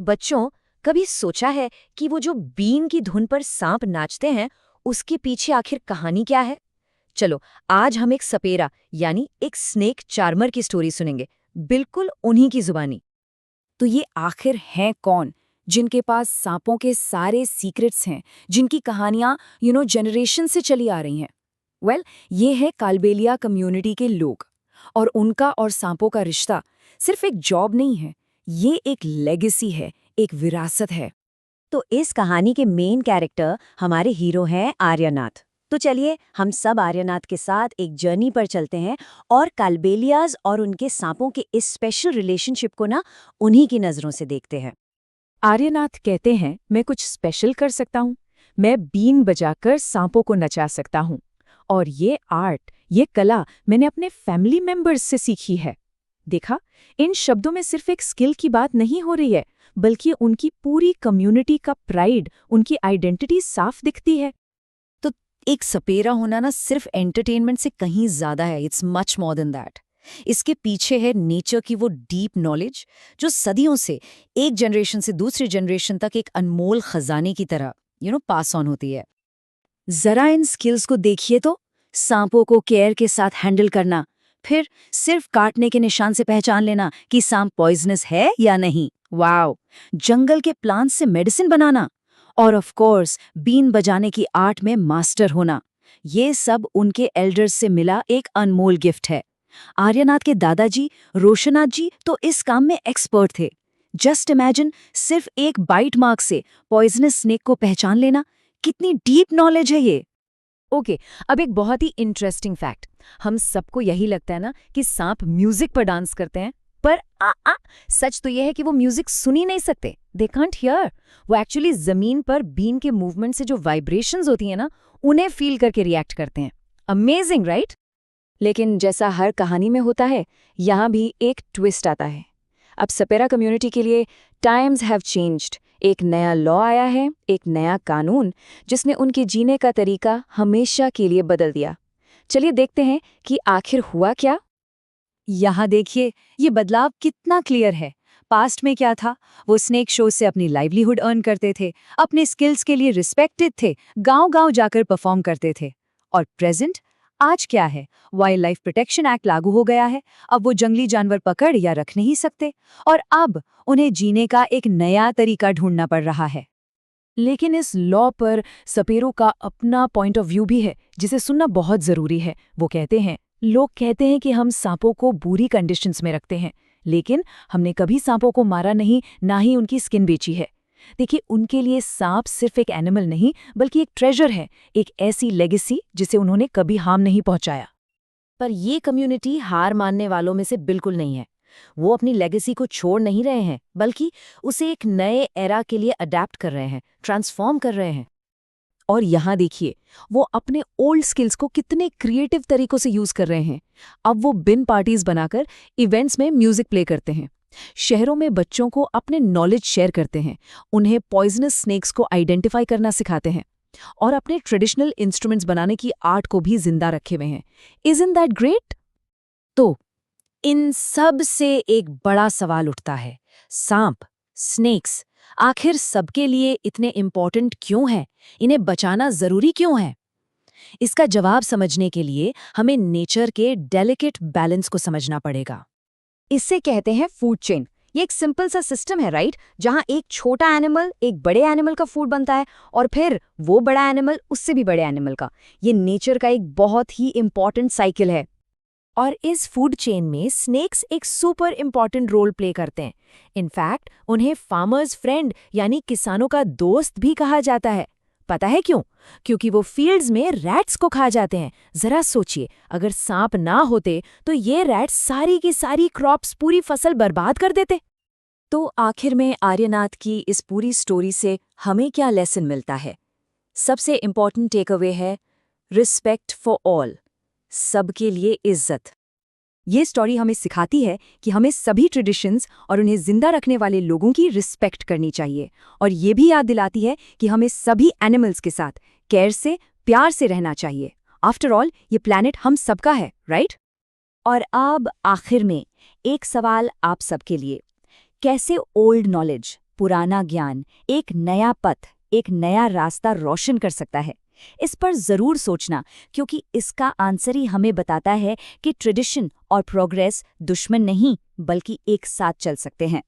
बच्चों, कभी सोचा है कि वो जो बीन की धुन पर सांप नाचते हैं, उसके पीछे आखिर कहानी क्या है? चलो, आज हम एक सपेरा यानी एक स्नेक चार्मर की स्टोरी सुनेंगे, बिल्कुल उन्हीं की जुबानी। तो ये आखिर हैं कौन जिनके पास सांपों के सारे सीक्रेट्स हैं, जिनकी कहानियां जनरेशन से चली आ रही हैं? ये है कालबेलिया कम्युनिटी के लोग। और उनका और सांपों का रिश्ता सिर्फ एक जॉब नहीं है, ये एक लेगेसी है, एक विरासत है। तो इस कहानी के मेन कैरेक्टर हमारे हीरो हैं आर्यनाथ। तो चलिए हम सब आर्यनाथ के साथ एक जर्नी पर चलते हैं और कालबेलियाज और उनके सांपों के इस स्पेशल रिलेशनशिप को ना उन्हीं की नजरों से देखते हैं। आर्यनाथ कहते हैं, मैं कुछ स्पेशल कर सकता हूँ। मैं बीन बजाकर सांपों को नचा सकता हूँ। और ये आर्ट, ये कला मैंने अपने फैमिली मेंबर्स से सीखी है। देखा, इन शब्दों में सिर्फ एक स्किल की बात नहीं हो रही है, बल्कि उनकी पूरी कम्युनिटी का प्राइड, उनकी आइडेंटिटी साफ दिखती है। तो एक सपेरा होना ना सिर्फ एंटरटेनमेंट से कहीं ज्यादा है, it's much more than that. इसके पीछे है नेचर की वो डीप नॉलेज जो सदियों से एक जनरेशन से दूसरी जनरेशन तक एक अनमोल खजाने की तरह पास ऑन होती है। जरा इन स्किल्स को देखिए तो, सांपों को केयर के साथ हैंडल करना, फिर सिर्फ काटने के निशान से पहचान लेना कि सांप पॉइजनस है या नहीं। वाओ! जंगल के प्लांट से मेडिसिन बनाना, और ऑफ कोर्स बीन बजाने की आर्ट में मास्टर होना, ये सब उनके एल्डर्स से मिला एक अनमोल गिफ्ट है। आर्यनाथ के दादाजी रोशनाथ जी तो इस काम में एक्सपर्ट थे। जस्ट इमेजिन, सिर्फ एक बाइट मार्क से पॉइजनस स्नेक को पहचान लेना, कितनी डीप नॉलेज है ये। ओके, अब एक बहुत ही इंटरेस्टिंग फैक्ट। हम सबको यही लगता है ना कि सांप म्यूजिक पर डांस करते हैं, पर सच तो यह है कि वो म्यूजिक सुन ही नहीं सकते। They can't hear. वो एक्चुअली जमीन पर बीन के मूवमेंट से जो वाइब्रेशंस होती हैं ना, उन्हें फील करके रिएक्ट करते हैं। Amazing, right? लेकिन जैसा हर कहानी में होता है, यहाँ भी एक ट्विस्ट आता है। अब सपेरा कम्युनिटी के लिए टाइम्स हैव चेंज्ड। एक नया लॉ आया है, एक नया कानून, जिसने उनके जीने का तरीका हमेशा के लिए बदल दिया। चलिए देखते हैं कि आखिर हुआ क्या। यहाँ देखिए, ये बदलाव कितना क्लियर है। पास्ट में क्या था? वो स्नेक शो से अपनी लाइवलीहुड अर्न करते थे, अपने स्किल्स के लिए रिस्पेक्टेड थे, गांव-गांव जाकर परफॉर्म करते थे। और प्रेजेंट आज क्या है? वाइल्ड लाइफ प्रोटेक्शन एक्ट लागू हो गया है। अब वो जंगली जानवर पकड़ या रख नहीं सकते, और अब उन्हें जीने का एक नया तरीका ढूंढना पड़ रहा है। लेकिन इस लॉ पर सपेरों का अपना पॉइंट ऑफ व्यू भी है, जिसे सुनना बहुत जरूरी है। वो कहते हैं, लोग कहते हैं कि हम सांपों को बुरी कंडीशंस में रखते हैं, लेकिन हमने कभी सांपों को मारा नहीं, ना ही उनकी स्किन बेची है। देखिए, उनके लिए सांप सिर्फ एक एनिमल नहीं, बल्कि एक ट्रेजर है, एक ऐसी लेगेसी जिसे उन्होंने कभी हार्म नहीं पहुंचाया। पर ये कम्युनिटी हार मानने वालों में से बिल्कुल नहीं है। वो अपनी लेगेसी को छोड़ नहीं रहे हैं, बल्कि उसे एक नए एरा के लिए अडेप्ट कर रहे हैं, ट्रांसफॉर्म कर रहे हैं। और यहाँ देखिए, वो अपने ओल्ड स्किल्स को कितने क्रिएटिव तरीकों से यूज कर रहे हैं। अब वो बिन पार्टीज बनाकर इवेंट्स में म्यूजिक प्ले करते हैं, शहरों में बच्चों को अपने नॉलेज शेयर करते हैं, उन्हें पॉइजनस स्नेक्स को आइडेंटिफाई करना सिखाते हैं, और अपने ट्रेडिशनल इंस्ट्रूमेंट्स बनाने की आर्ट को भी जिंदा रखे हुए हैं। Isn't that great? तो इन सब से एक बड़ा सवाल उठता है, सांप, स्नेक्स आखिर सबके लिए इतने इम्पोर्टेंट क्यों हैं? इन्हें बचाना जरूरी क्यों है? इसका जवाब समझने के लिए हमें नेचर के डेलिकेट बैलेंस को समझना पड़ेगा। इसे कहते हैं फूड चेन। ये एक सिंपल सा सिस्टम है, राइट? जहां एक छोटा एनिमल एक बड़े एनिमल का फूड बनता है, और फिर वो बड़ा एनिमल उससे भी बड़े एनिमल का। ये नेचर का एक बहुत ही इंपॉर्टेंट साइकिल है। और इस फूड चेन में स्नेक्स एक सुपर इम्पॉर्टेंट रोल प्ले करते हैं। इनफैक्ट उन्हें फार्मर्स फ्रेंड यानी किसानों का दोस्त भी कहा जाता है। पता है क्यों? क्योंकि वो फील्ड्स में रैट्स को खा जाते हैं। जरा सोचिए, अगर सांप ना होते तो ये रैट्स सारी की सारी क्रॉप्स, पूरी फसल बर्बाद कर देते। तो आखिर में आर्यनाथ की इस पूरी स्टोरी से हमें क्या लेसन मिलता है? सबसे इम्पॉर्टेंट टेक अवे है रिस्पेक्ट फॉर ऑल, सबके लिए इज्जत। ये स्टोरी हमें सिखाती है कि हमें सभी ट्रेडिशंस और उन्हें जिंदा रखने वाले लोगों की रिस्पेक्ट करनी चाहिए, और ये भी याद दिलाती है कि हमें सभी एनिमल्स के साथ केयर से, प्यार से रहना चाहिए। आफ्टर ऑल, ये प्लैनेट हम सबका है, राइट? और अब आखिर में एक सवाल आप सबके लिए, कैसे ओल्ड नॉलेज, पुराना ज्ञान एक नया पथ, एक नया रास्ता रोशन कर सकता है? इस पर जरूर सोचना, क्योंकि इसका आंसर ही हमें बताता है कि ट्रेडिशन और प्रोग्रेस दुश्मन नहीं बल्कि एक साथ चल सकते हैं।